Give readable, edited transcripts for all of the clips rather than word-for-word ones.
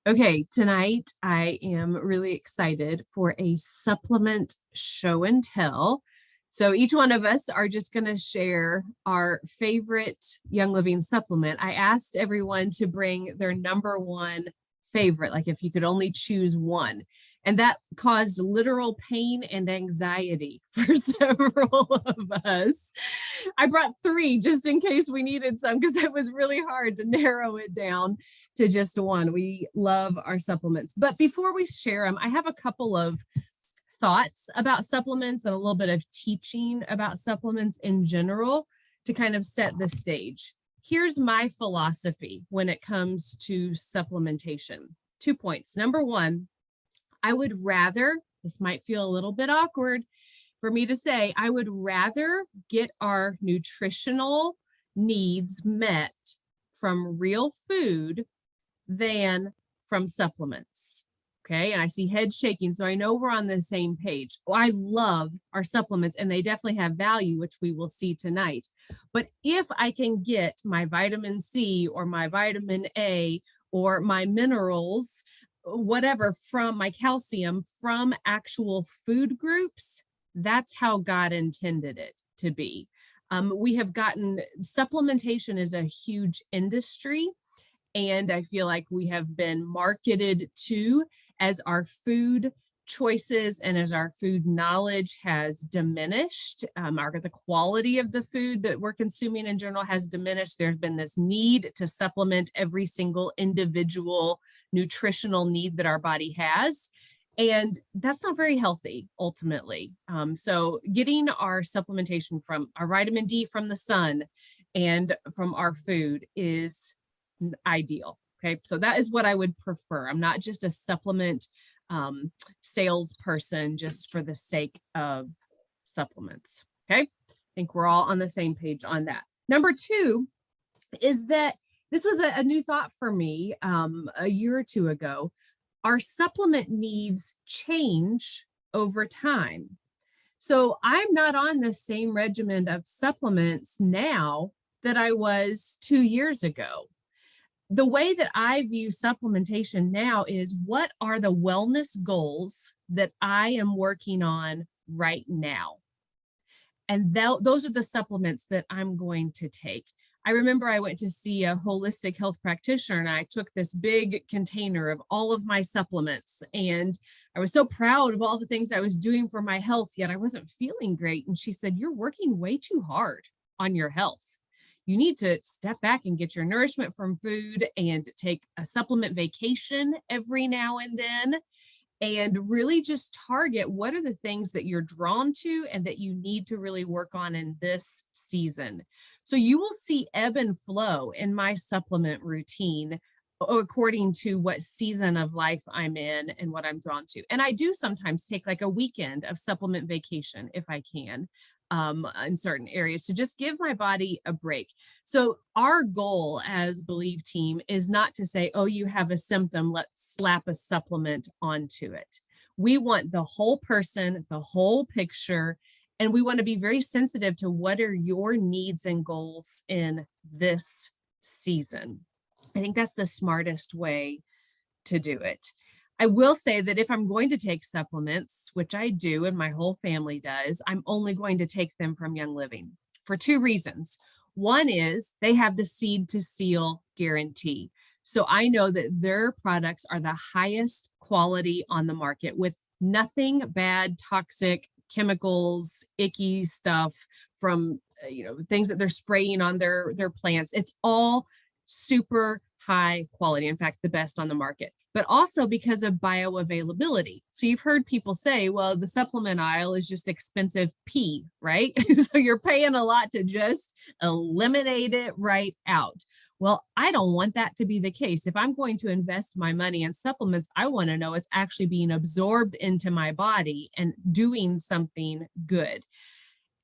Okay, tonight I am really excited for a supplement show and tell. So each one of us are just going to share our favorite Young Living supplement. I asked everyone to bring their number one favorite, like if you could only choose one. And that caused literal pain and anxiety for several of us. I brought three just in case we needed some because it was really hard to narrow it down to just one. We love our supplements. But before we share them, I have a couple of thoughts about supplements and a little bit of teaching about supplements in general to kind of set the stage. Here's my philosophy when it comes to supplementation. 2 points. Number one, I would rather, this might feel a little bit awkward for me to say, I would rather get our nutritional needs met from real food than from supplements. Okay, and I see heads shaking, so I know we're on the same page. I love our supplements and they definitely have value, which we will see tonight. But if I can get my vitamin C or my vitamin A or my minerals, whatever, from my calcium from actual food groups, that's how God intended it to be. We have gotten, supplementation is a huge industry, and I feel like we have been marketed to as our food choices and as our food knowledge has diminished, the quality of the food that we're consuming in general has diminished. There's been this need to supplement every single individual nutritional need that our body has. And that's not very healthy, ultimately. So getting our supplementation from our vitamin D from the sun and from our food is ideal. Okay, so that is what I would prefer. I'm not just a supplement salesperson just for the sake of supplements. Okay, I think we're all on the same page on that. Number two is that this was a new thought for me a year or two ago. Our supplement needs change over time. So I'm not on the same regimen of supplements now that I was 2 years ago. The way that I view supplementation now is, what are the wellness goals that I am working on right now? And those are the supplements that I'm going to take. I remember I went to see a holistic health practitioner and I took this big container of all of my supplements, and I was so proud of all the things I was doing for my health, yet I wasn't feeling great. And she said, "You're working way too hard on your health. You need to step back and get your nourishment from food and take a supplement vacation every now and then, and really just target what are the things that you're drawn to and that you need to really work on in this season." So you will see ebb and flow in my supplement routine according to what season of life I'm in and what I'm drawn to. And I do sometimes take like a weekend of supplement vacation if I can, in certain areas, to just give my body a break. So our goal as Believe Team is not to say, oh, you have a symptom, let's slap a supplement onto it. We want the whole person, the whole picture, and we want to be very sensitive to what are your needs and goals in this season. I think that's the smartest way to do it. I will say that if I'm going to take supplements, which I do and my whole family does, I'm only going to take them from Young Living for two reasons. One is they have the seed to seal guarantee. So I know that their products are the highest quality on the market, with nothing bad, toxic, chemicals, icky stuff from things that they're spraying on their plants. It's all super high quality, in fact, the best on the market, but also because of bioavailability. So you've heard people say, well, the supplement aisle is just expensive pee, right? So you're paying a lot to just eliminate it right out. Well, I don't want that to be the case. If I'm going to invest my money in supplements, I want to know it's actually being absorbed into my body and doing something good.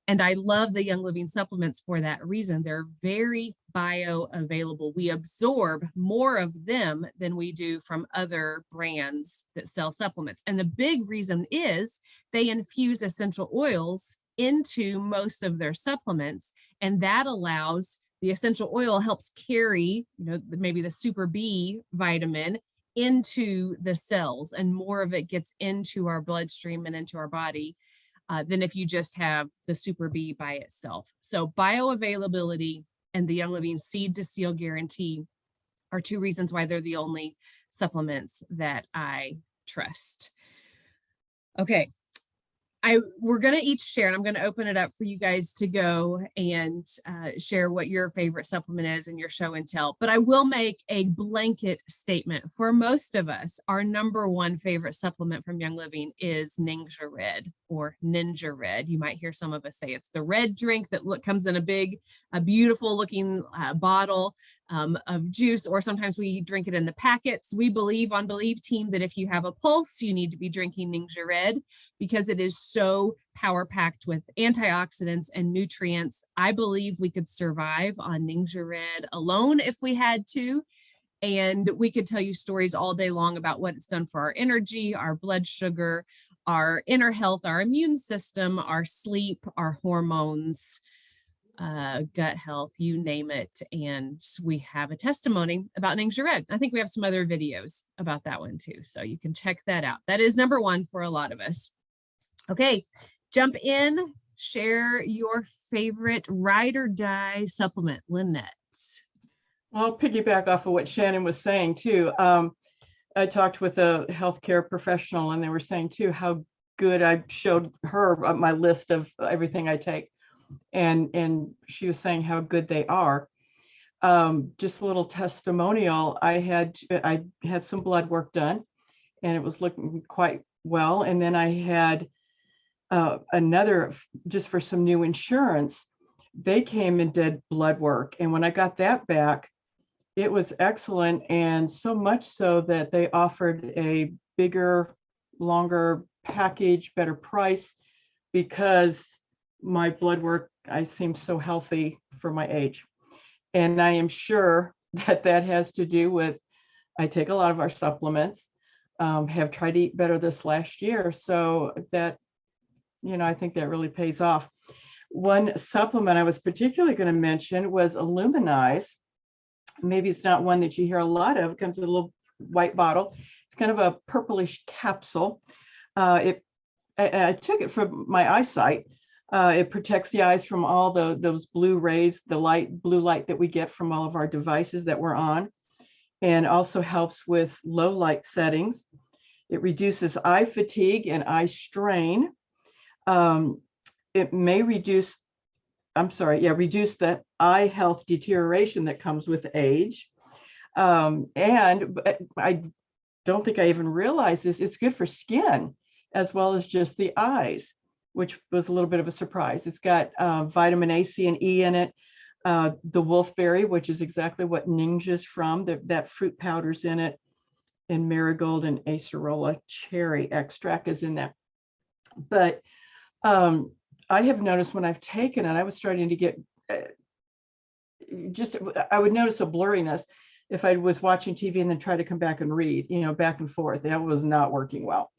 And I love the Young Living supplements for that reason. They're very bioavailable. We absorb more of them than we do from other brands that sell supplements. And the big reason is they infuse essential oils into most of their supplements, and that allows the essential oil helps carry, maybe the super B vitamin into the cells and more of it gets into our bloodstream and into our body than if you just have the Super B by itself. So bioavailability and the Young Living seed to seal guarantee are two reasons why they're the only supplements that I trust. Okay. We're going to each share, and I'm going to open it up for you guys to go and share what your favorite supplement is in your show and tell. But I will make a blanket statement. For most of us, our number one favorite supplement from Young Living is Ninja Red or Ninja Red. You might hear some of us say it's the red drink that comes in a beautiful looking bottle of juice, or sometimes we drink it in the packets. We believe on Believe Team that if you have a pulse, you need to be drinking Ninja Red because it is so power packed with antioxidants and nutrients. I believe we could survive on Ninja Red alone if we had to. And we could tell you stories all day long about what it's done for our energy, our blood sugar, our inner health, our immune system, our sleep, our hormones, gut health, you name it. And we have a testimony about Ninja Red. I think we have some other videos about that one too. So you can check that out. That is number one for a lot of us. Okay, jump in, share your favorite ride or die supplement, Lynette. Well, I'll piggyback off of what Shannon was saying too. I talked with a healthcare professional and they were saying too how good. I showed her my list of everything I take, and she was saying how good they are. Just a little testimonial. I had some blood work done, and it was looking quite well. And then I had another, just for some new insurance, they came and did blood work. And when I got that back, it was excellent. And so much so that they offered a bigger, longer package, better price, because my blood work, I seem so healthy for my age. And I am sure that that has to do with, I take a lot of our supplements, have tried to eat better this last year. So that, I think that really pays off. One supplement I was particularly going to mention was IlluminEyes. Maybe it's not one that you hear a lot of. It comes in a little white bottle. It's kind of a purplish capsule. I took it for my eyesight. It protects the eyes from all those blue rays, the blue light that we get from all of our devices that we're on, and also helps with low light settings. It reduces eye fatigue and eye strain. It may reduce the eye health deterioration that comes with age. And I don't think I even realized this. It's good for skin as well as just the eyes, which was a little bit of a surprise. It's got vitamin A, C, and E in it. The wolfberry, which is exactly what Ninja's from, that fruit powder's in it, and marigold and acerola cherry extract is in that. But I have noticed when I've taken it, I was starting to get I would notice a blurriness if I was watching TV and then try to come back and read, back and forth. That was not working well.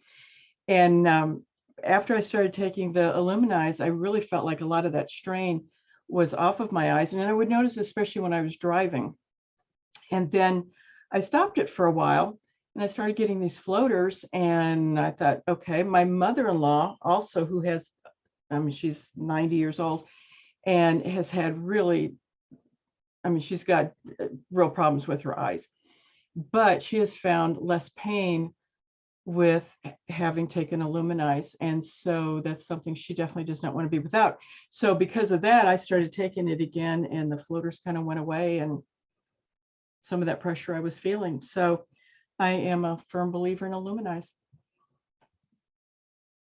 And after I started taking the IlluminEyes, I really felt like a lot of that strain was off of my eyes. And I would notice, especially when I was driving. And then I stopped it for a while and I started getting these floaters. And I thought, okay, my mother-in-law also, who has, she's 90 years old and has had she's got real problems with her eyes, but she has found less pain with having taken IlluminEyes. And so that's something she definitely does not want to be without. So because of that, I started taking it again and the floaters kind of went away and some of that pressure I was feeling. So I am a firm believer in IlluminEyes.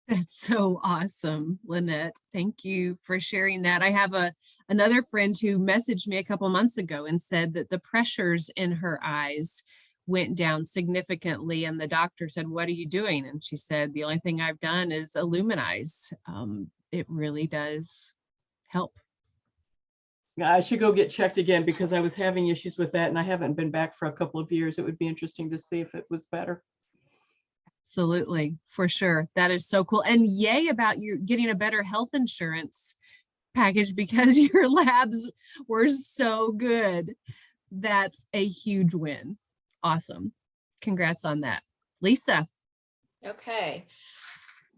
That's so awesome, Lynette. Thank you for sharing that. I have another friend who messaged me a couple months ago and said that the pressures in her eyes went down significantly. And the doctor said, "What are you doing?" And she said, "The only thing I've done is IlluminEyes." It really does help. I should go get checked again because I was having issues with that and I haven't been back for a couple of years. It would be interesting to see if it was better. Absolutely, for sure. That is so cool. And yay about you getting a better health insurance package because your labs were so good. That's a huge win. Awesome. congrats on that. Lisa. Okay.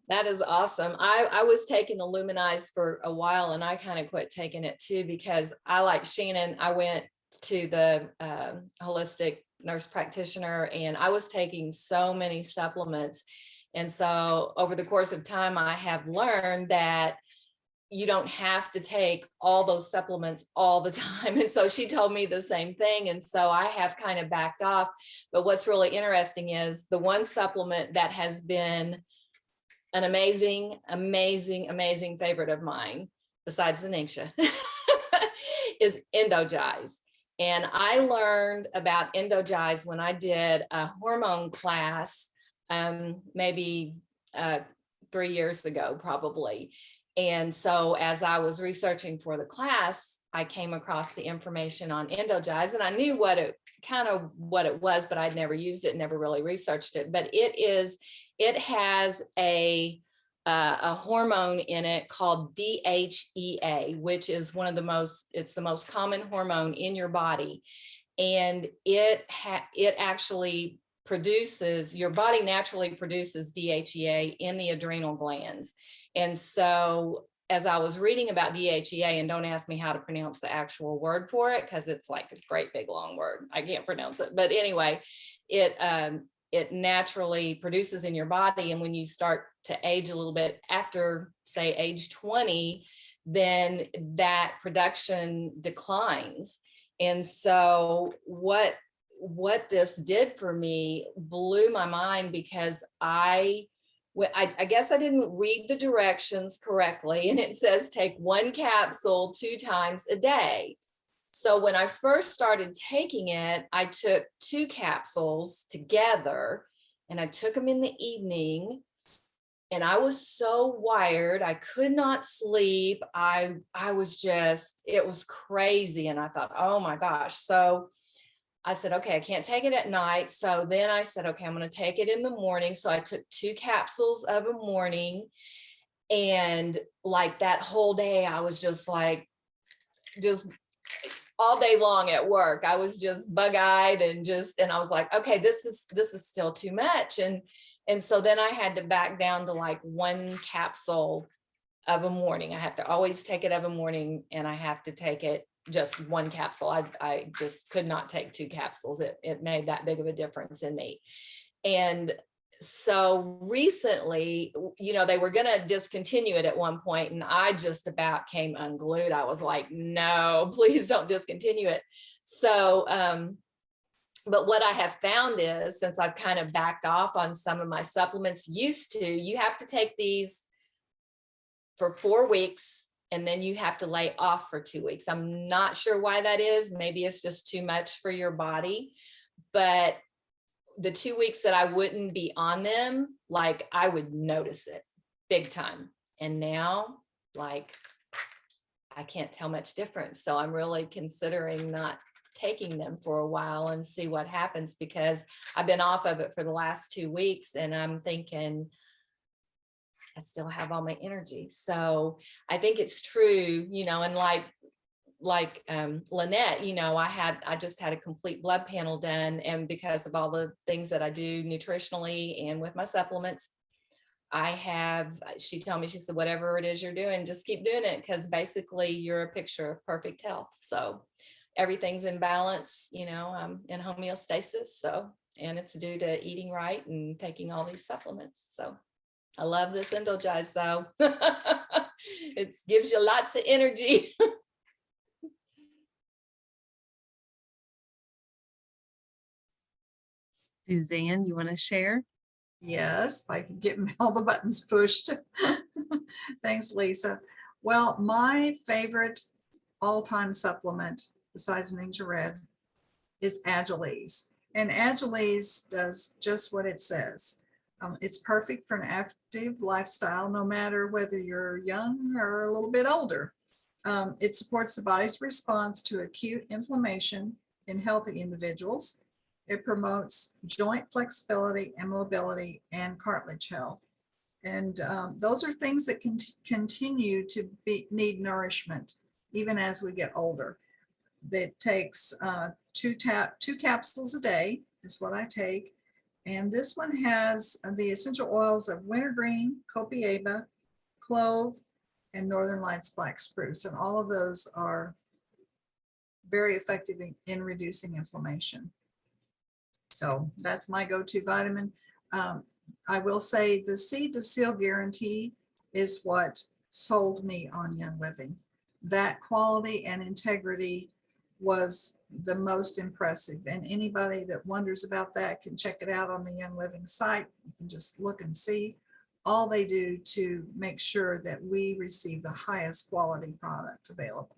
That is awesome. I was taking IlluminEyes for a while, and I kind of quit taking it too, because I, like Shannon, I went to the holistic nurse practitioner, and I was taking so many supplements. And so over the course of time, I have learned that you don't have to take all those supplements all the time. And so she told me the same thing. And so I have kind of backed off. But what's really interesting is the one supplement that has been an amazing, amazing, amazing favorite of mine, besides the Ningxia, is EndoGize. And I learned about EndoGize when I did a hormone class, maybe 3 years ago, probably. And so as I was researching for the class, I came across the information on EndoGize, and I knew what it was, but I'd never used it, never really researched it. But it has a hormone in it called DHEA, which is it's the most common hormone in your body. And it actually produces, your body naturally produces DHEA in the adrenal glands. And so as I was reading about DHEA, and don't ask me how to pronounce the actual word for it, because it's like a great big long word. I can't pronounce it. But anyway, it naturally produces in your body. And when you start to age a little bit after, say, age 20, then that production declines. And so what this did for me blew my mind, because I guess I didn't read the directions correctly. And it says take 1 capsule 2 times a day. So when I first started taking it, I took 2 capsules together, and I took them in the evening. And I was so wired, I could not sleep. I was just, it was crazy. And I thought, oh my gosh. So I said, okay, I can't take it at night. So then I said, okay, I'm going to take it in the morning. So I took 2 capsules of a morning. And like that whole day, I was just like, just all day long at work, I was just bug-eyed and I was like, okay, this is still too much. And so then I had to back down to like 1 capsule of a morning. I have to always take it of a morning, and I have to take it just 1 capsule. I just could not take 2 capsules. It made that big of a difference in me. And so recently, they were going to discontinue it at one point, and I just about came unglued. I was like, no, please don't discontinue it. So, but what I have found is, since I've kind of backed off on some of my supplements, you have to take these for 4 weeks, and then you have to lay off for 2 weeks. I'm not sure why that is. Maybe it's just too much for your body, but the 2 weeks that I wouldn't be on them, like I would notice it big time. And now, like, I can't tell much difference. So I'm really considering not taking them for a while and see what happens, because I've been off of it for the last 2 weeks, and I'm thinking I still have all my energy. So I think it's true, and like Lynette, I just had a complete blood panel done, and because of all the things that I do nutritionally and with my supplements, she told me, she said, whatever it is you're doing, just keep doing it, because basically you're a picture of perfect health. So everything's in balance, I'm in homeostasis. So, and it's due to eating right and taking all these supplements. So I love this EndoGize though. It gives you lots of energy. Suzanne, you want to share? Yes, if I can get all the buttons pushed. Thanks, Lisa. Well, my favorite all-time supplement, besides Ninja Red, is AgilEase. And AgilEase does just what it says. It's perfect for an active lifestyle, no matter whether you're young or a little bit older. It supports the body's response to acute inflammation in healthy individuals. It promotes joint flexibility and mobility and cartilage health. And those are things that can continue to need nourishment even as we get older. It takes 2 capsules a day is what I take. And this one has the essential oils of wintergreen, copiaea, clove, and Northern Lights black spruce. And all of those are very effective in reducing inflammation. So that's my go-to vitamin. I will say the seed to seal guarantee is what sold me on Young Living. That quality and integrity was the most impressive. And anybody that wonders about that can check it out on the Young Living site. You can just look and see all they do to make sure that we receive the highest quality product available.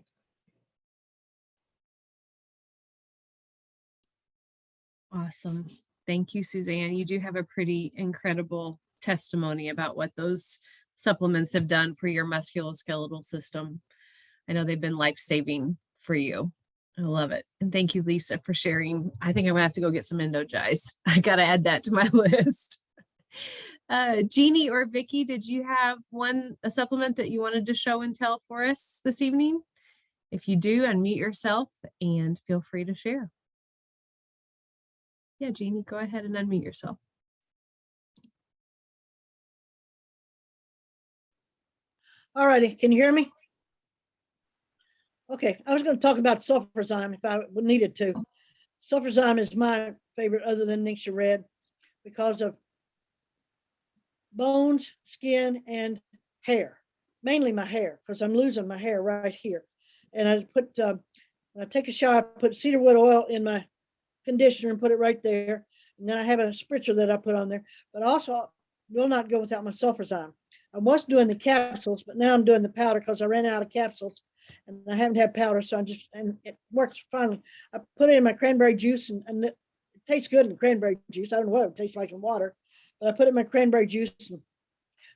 Awesome. Thank you, Suzanne. You do have a pretty incredible testimony about what those supplements have done for your musculoskeletal system. I know they've been life-saving for you. I love it. And thank you, Lisa, for sharing. I think I'm gonna have to go get some EndoGize. I gotta add that to my list. Jeannie or Vicky, did you have a supplement that you wanted to show and tell for us this evening? If you do, unmute yourself and feel free to share. Yeah, Jeannie, go ahead and unmute yourself. All righty, can you hear me? Okay, I was going to talk about Sulfurzyme if I needed to. Sulfurzyme is my favorite other than Nixia Red because of bones, skin, and hair. Mainly my hair, because I'm losing my hair right here. And I put, when I take a shower, I put cedarwood oil in my conditioner and put it right there. And then I have a spritzer that I put on there, but also will not go without my Sulfurzyme. I was doing the capsules, but now I'm doing the powder because I ran out of capsules and I haven't had powder. So and it works finally. I put it in my cranberry juice and it tastes good in cranberry juice. I don't know what it tastes like in water, but I put it in my cranberry juice and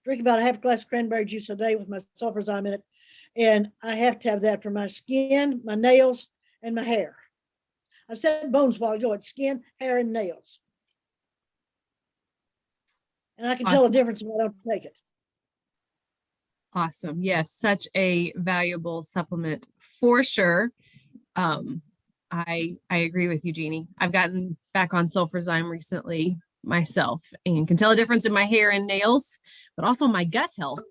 drink about a half glass of cranberry juice a day with my Sulfurzyme in it. And I have to have that for my skin, my nails, and my hair. I said bones while ago, it's skin, hair, and nails. And I can tell the difference when I don't take it. Awesome. Yes, such a valuable supplement for sure. I agree with you, Jeannie. I've gotten back on Sulfurzyme recently myself and can tell a difference in my hair and nails, but also my gut health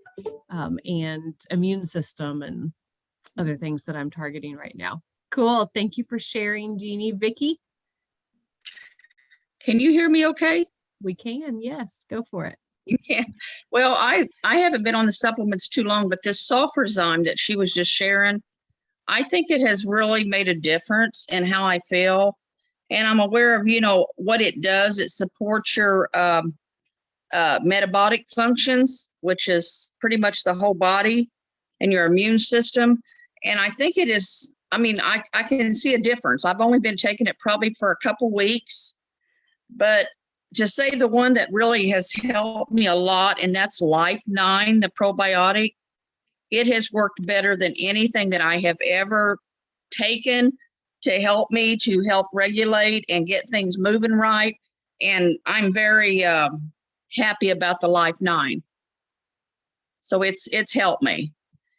and immune system and other things that I'm targeting right now. Cool. Thank you for sharing, Jeannie. Vicky? Can you hear me okay? We can. Yes, go for it. You can. Well, I haven't been on the supplements too long, but this Sulfurzyme that she was just sharing, I think it has really made a difference in how I feel. And I'm aware of, you know, what it does. It supports your metabolic functions, which is pretty much the whole body and your immune system. And I think it is, I mean, I can see a difference. I've only been taking it probably for a couple weeks, but to say the one that really has helped me a lot, and that's Life9, the probiotic, it has worked better than anything that I have ever taken to help me to help regulate and get things moving right. And I'm very happy about the Life9. So it's helped me.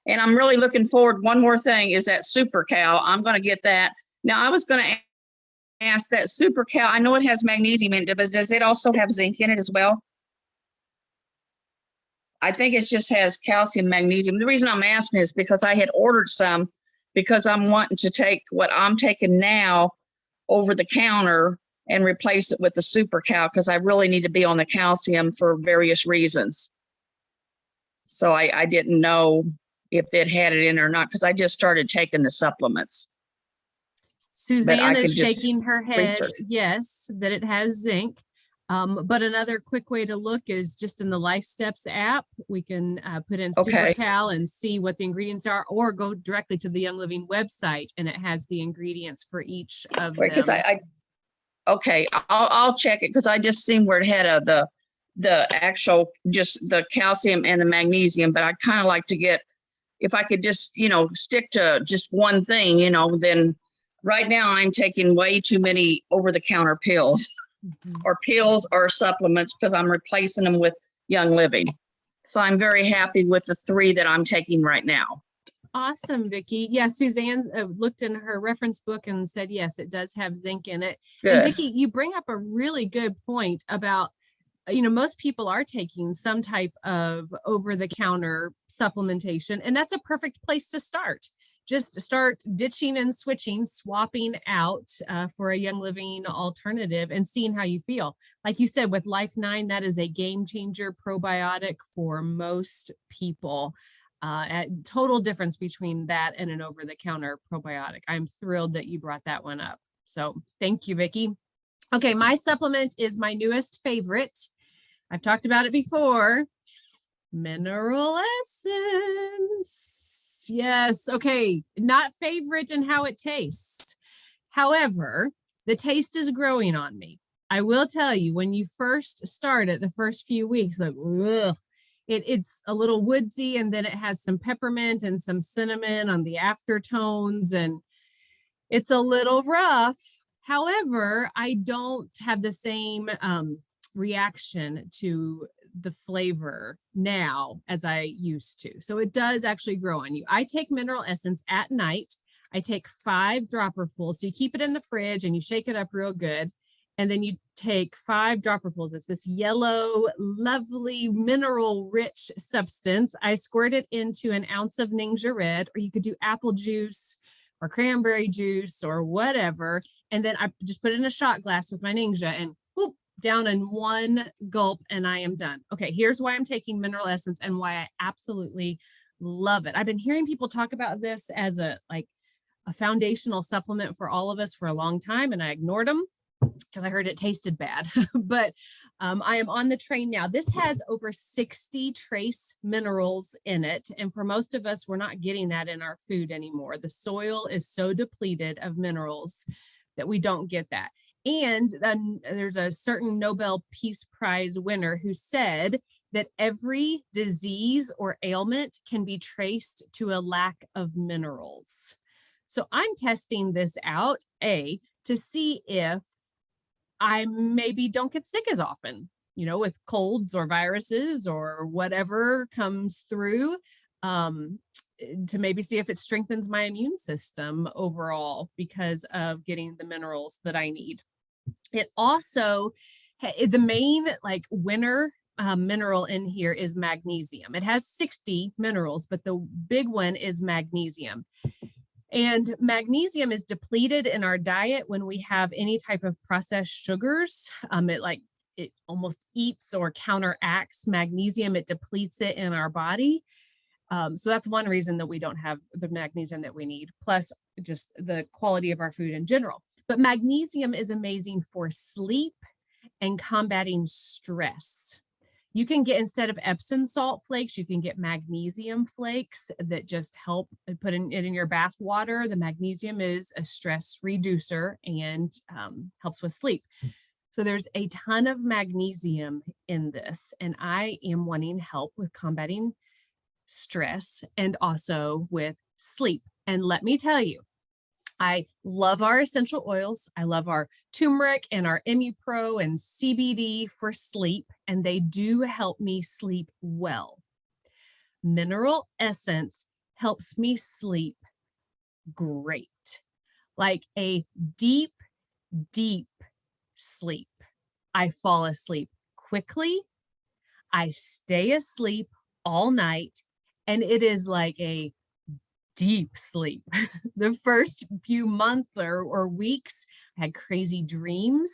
And I'm really looking forward. One more thing is that Super Cow. I'm going to get that. Now, I was going to ask that Super Cow. I know it has magnesium in it, but does it also have zinc in it as well? I think it just has calcium, magnesium. The reason I'm asking is because I had ordered some because I'm wanting to take what I'm taking now over the counter and replace it with the Super Cow because I really need to be on the calcium for various reasons. So I didn't know if it had it in or not because I just started taking the supplements. Suzanne is shaking her head. Research. Yes, that it has zinc. But another quick way to look is just in the Life Steps app. We can put in Okay. SuperCal and see what the ingredients are, or go directly to the Young Living website and it has the ingredients for each of them. Because okay, I'll check it because I just seen where it had the actual just the calcium and the magnesium, but I kind of like to get, if I could just, you know, stick to just one thing, you know, then right now I'm taking way too many over-the-counter pills. Or pills or supplements because I'm replacing them with Young Living. So I'm very happy with the 3 that I'm taking right now. Awesome, Vicky. Yeah, Suzanne looked in her reference book and said, yes, it does have zinc in it. And Good. Vicky, you bring up a really good point about, you know, most people are taking some type of over-the-counter supplementation, and that's a perfect place to start. Just start ditching and switching, swapping out for a Young Living alternative and seeing how you feel. Like you said, with Life 9, that is a game changer probiotic for most people. Total difference between that and an over-the-counter probiotic. I'm thrilled that you brought that one up. So thank you, Vicky. Okay, my supplement is my newest favorite. I've talked about it before. Mineral essence. Yes. Okay. Not favorite in how it tastes. However, the taste is growing on me. I will tell you, when you first start it, the first few weeks, like, ugh, it's a little woodsy, and then it has some peppermint and some cinnamon on the aftertones, and it's a little rough. However, I don't have the same reaction to the flavor now as I used to. So it does actually grow on you. I take mineral essence at night. I take 5 dropperfuls. So you keep it in the fridge and you shake it up real good. And then you take 5 dropperfuls. It's this yellow, lovely, mineral-rich substance. I squirt it into an ounce of Ningxia Red, or you could do apple juice or cranberry juice or whatever. And then I just put it in a shot glass with my Ningxia and whoop, down in one gulp, and I am done. Okay, here's why I'm taking mineral essence and why I absolutely love it. I've been hearing people talk about this as a foundational supplement for all of us for a long time, and I ignored them because I heard it tasted bad. But I am on the train now. This has over 60 trace minerals in it. And for most of us, we're not getting that in our food anymore. The soil is so depleted of minerals that we don't get that. And then there's a certain Nobel Peace Prize winner who said that every disease or ailment can be traced to a lack of minerals. So I'm testing this out, to see if I maybe don't get sick as often, you know, with colds or viruses or whatever comes through, to maybe see if it strengthens my immune system overall because of getting the minerals that I need. It also, the main winner mineral in here is magnesium. It has 60 minerals, but the big one is magnesium. And magnesium is depleted in our diet when we have any type of processed sugars. It almost eats or counteracts magnesium. It depletes it in our body. So that's one reason that we don't have the magnesium that we need, plus just the quality of our food in general. But magnesium is amazing for sleep and combating stress. You can get, instead of Epsom salt flakes, you can get magnesium flakes that just help put it in your bath water. The magnesium is a stress reducer and helps with sleep. So there's a ton of magnesium in this, and I am wanting help with combating stress and also with sleep. And let me tell you, I love our essential oils. I love our turmeric and our MePro and CBD for sleep, and they do help me sleep well. Mineral essence helps me sleep great, like a deep, deep sleep. I fall asleep quickly. I stay asleep all night, and it is like a deep sleep. The first few months or weeks, I had crazy dreams.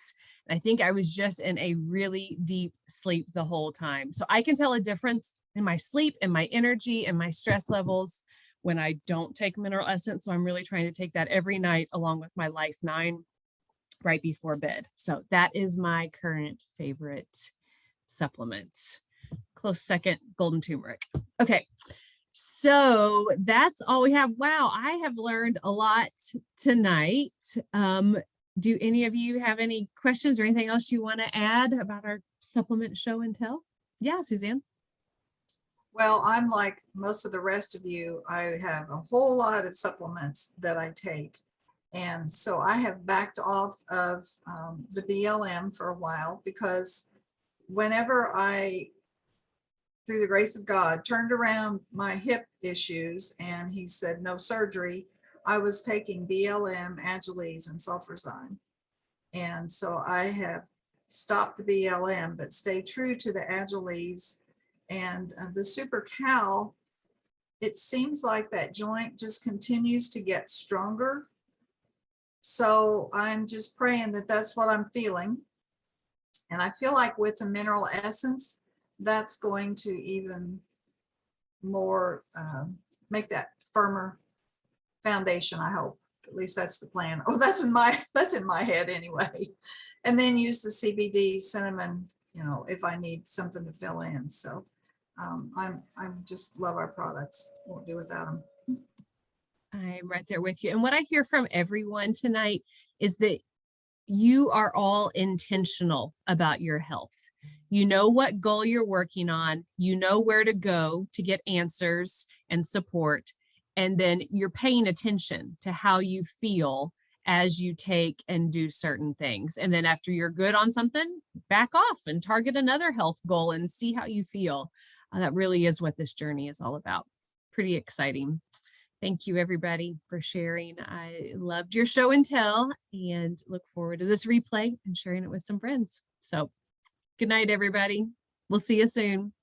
I think I was just in a really deep sleep the whole time. So I can tell a difference in my sleep and my energy and my stress levels when I don't take mineral essence. So I'm really trying to take that every night along with my Life 9 right before bed. So that is my current favorite supplement. Close second, golden turmeric. Okay. So that's all we have. Wow, I have learned a lot tonight. Do any of you have any questions or anything else you want to add about our supplement show and tell? Yeah, Suzanne. Well, I'm like most of the rest of you. I have a whole lot of supplements that I take. And so I have backed off of the BLM for a while, because whenever I through the grace of God, turned around my hip issues, and he said, no surgery. I was taking BLM, AgilEase, and Sulfurzyme. And so I have stopped the BLM, but stay true to the AgilEase and the Super Cal. It seems like that joint just continues to get stronger. So I'm just praying that that's what I'm feeling. And I feel like with the mineral essence, that's going to even more make that firmer foundation, I hope. At least that's the plan. Oh, that's in my head anyway. And then use the CBD cinnamon, you know, if I need something to fill in. So I'm just love our products. Won't do without them. I'm right there with you. And what I hear from everyone tonight is that you are all intentional about your health. You know what goal you're working on. You know where to go to get answers and support. And then you're paying attention to how you feel as you take and do certain things. And then after you're good on something, back off and target another health goal and see how you feel. That really is what this journey is all about. Pretty exciting. Thank you, everybody, for sharing. I loved your show and tell and look forward to this replay and sharing it with some friends. So good night, everybody. We'll see you soon.